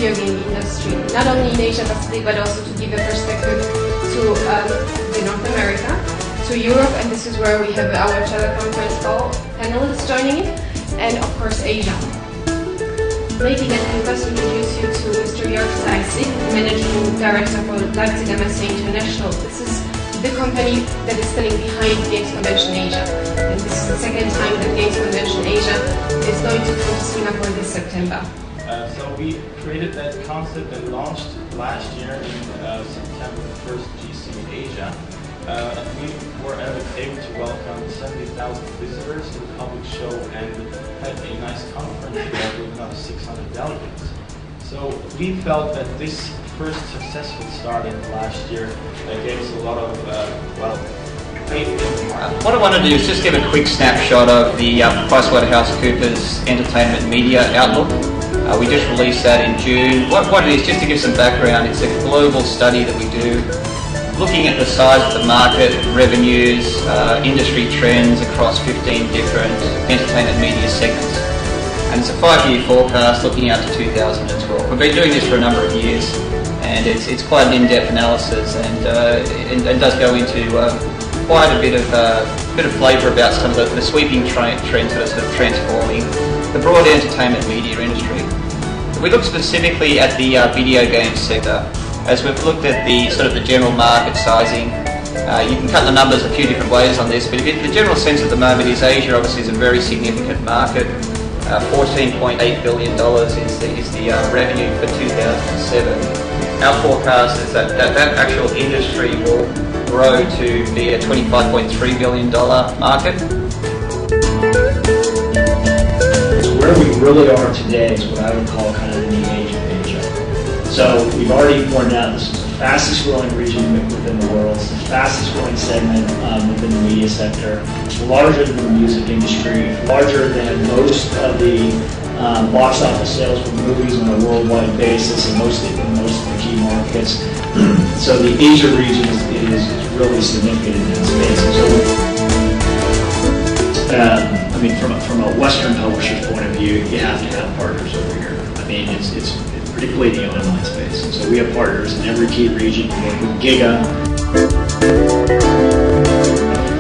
video game industry, not only in Asia Pacific but also to give a perspective to North America, to Europe, and this is where we have our teleconference call panelists joining it, and of course Asia. Maybe let me first introduce you to Mr. Jörg Leipzig, Managing Director for Leipzig MSA International. This is the company that is standing behind Games Convention Asia. And this is the second time that Games Convention Asia is going to come to Singapore this September. So we created that concept and launched last year in September 1st GCA Asia. And we were able to welcome 70,000 visitors to the public show and had a nice conference with another 600 delegates. So we felt that this first successful start in last year gave us a lot of, faith in the market. What I want to do is just give a quick snapshot of the PricewaterhouseCoorp's Entertainment Media Outlook. We just released that in June. What it is, just to give some background, it's a global study that we do, looking at the size of the market, revenues, industry trends across 15 different entertainment media segments. And it's a 5-year forecast looking out to 2012. We've been doing this for a number of years, and it's quite an in-depth analysis, and does go into quite a bit of flavour about some of the sweeping trends that are sort of transforming the broader entertainment media industry. We look specifically at the video game sector. As we've looked at the sort of the general market sizing, you can cut the numbers a few different ways on this, but the general sense at the moment is Asia obviously is a very significant market. $14.8 billion is the revenue for 2007. Our forecast is that actual industry will grow to be a $25.3 billion market. Where we really are today is what I would call kind of the new age of Asia. So we've already pointed out this is the fastest growing region within the world. It's the fastest growing segment within the media sector. It's larger than the music industry, larger than most of the box office sales for movies on a worldwide basis, and most of the key markets. So the Asia region is really significant in that space. So, I mean, from a Western publisher's point of view, you have to have partners over here. I mean, it's particularly the online space. And so we have partners in every key region. We work with Giga.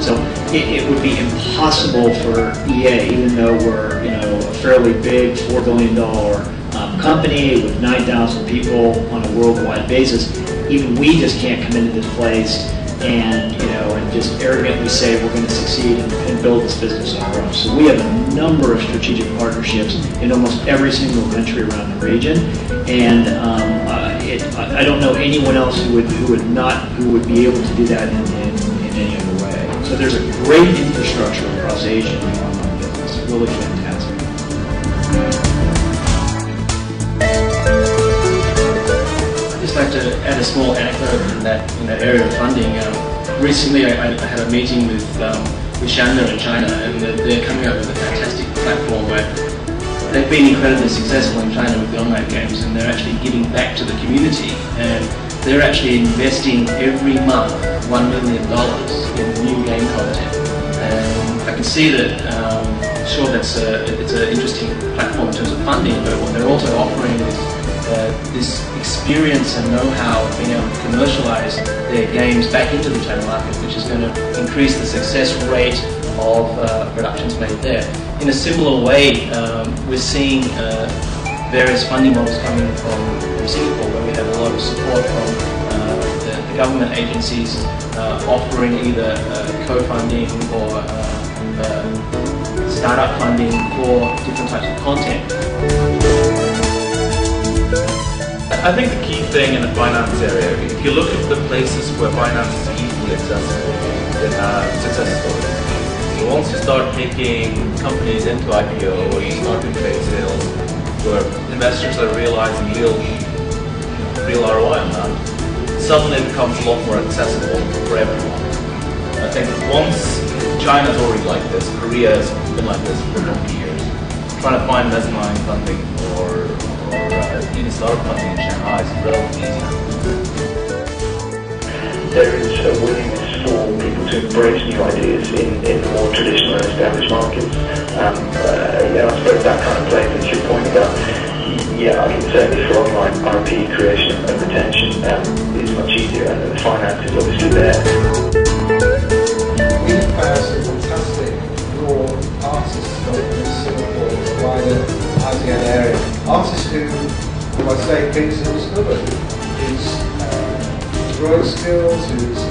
So it would be impossible for EA, even though we're a fairly big $4 billion company with 9,000 people on a worldwide basis. Even we just can't come into this place and just arrogantly say we're going to succeed and build this business on our own. So we have a number of strategic partnerships in almost every single country around the region, and I don't know anyone else who would be able to do that in any other way. So there's a great infrastructure across Asia in the online business. Really fantastic. I'd just like to add a small anecdote in that area of funding. Recently, I had a meeting with Shanda in China, and they're coming up with a fantastic platform where they've been incredibly successful in China with the online games, and they're actually giving back to the community, and they're actually investing every month $1 million in new game content. And I can see that, sure, it's an interesting platform in terms of funding, but what they're also offering is this experience and know-how of being able to commercialize their games back into the China market, which is going to increase the success rate of productions made there. In a similar way, we're seeing various funding models coming from Singapore, where we have a lot of support from the government agencies offering either co-funding or startup funding for different types of content. I think the key thing in the finance area, if you look at the places where finance is easily accessible, then success stories. So once you start taking companies into IPO, or you start doing trade sales, where investors are realizing real ROI on that, suddenly it becomes a lot more accessible for everyone. I think once China's already like this, Korea has been like this for 20 years. Trying to find mezzanine funding or even startup funding in Shanghai is relatively easy. There is a willingness for people to embrace new ideas in the more traditional and established markets. I suppose that kind of plays into your point about, I mean, certainly for online IP creation and retention, is much easier, and the finance is obviously there. We have found some fantastic raw artists from Singapore, the wider ASEAN area. Artists who I say, things to discover, whose drawing skills, whose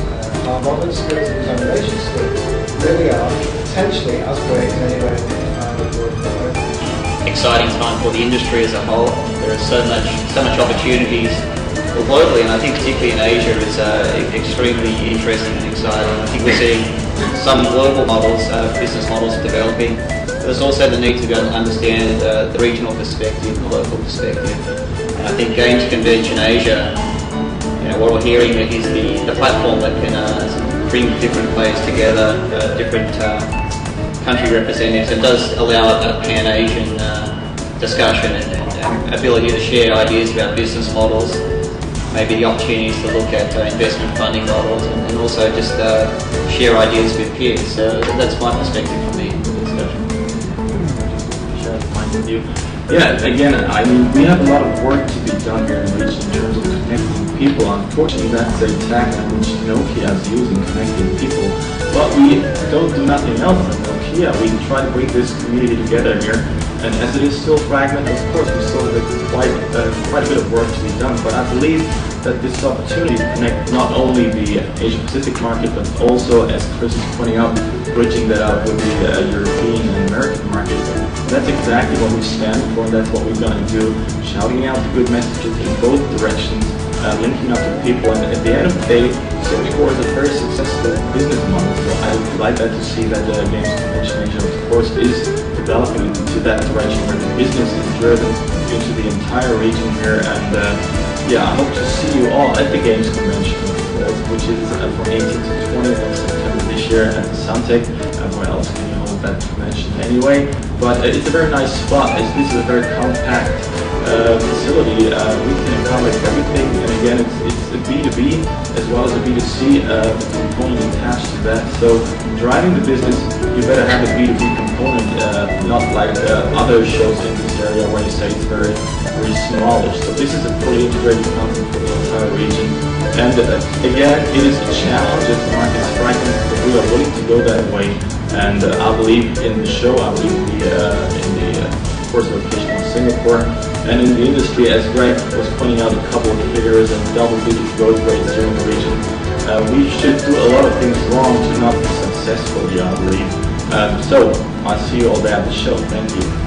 harmonic skills, whose animation skills really are potentially as great as anywhere in the world. Exciting time for the industry as a whole. There are so much opportunities globally, and I think particularly in Asia is extremely interesting and exciting. I think we're seeing some global models, business models developing. There's also the need to be able to understand the regional perspective, the local perspective. And I think Games Convention Asia, what we're hearing is the platform that can bring different players together, different country representatives, and does allow a pan-Asian discussion and ability to share ideas about business models, maybe the opportunities to look at investment funding models, and also just share ideas with peers. So that's my perspective from the discussion. Yeah, again, I mean, we have a lot of work to be done here in the region in terms of connecting people. Unfortunately, that's a tactic which Nokia is using, connecting people. But we don't do nothing else than Nokia. We try to bring this community together here. And as it is still fragmented, of course, we still have quite a bit of work to be done. But I believe that this opportunity to connect not only the Asia-Pacific market, but also, as Chris is pointing out, bridging that up with the European and American market. That's exactly what we stand for, and that's what we're going to do, shouting out the good messages in both directions, linking up to people, and at the end of the day, Singapore is a very successful business model, so I would like that to see that the Games Convention Asia, of course, is developing into that direction where the business is driven into the entire region here, and yeah, I hope to see you all at the Games Convention, which is from 18th to 20th of September this year at the SUNTEC. Where else can you hold that convention anyway? But it's a very nice spot, as this is a very compact facility. We can accommodate everything, and again, it's a B2B as well as a B2C component attached to that. So driving the business, you better have a B2B component, not like other shows in this area where you say it's very smallish. So this is a fully integrated concept for the entire region. And again, it is a challenge as the market is fragmented, but we are willing to go that way. And I believe in the show, I believe in the of course, location of Singapore. And in the industry, as Greg was pointing out a couple of figures and double-digit growth rates here in the region, we should do a lot of things wrong to not be successful here, I believe. So, I'll see you all there at the show. Thank you.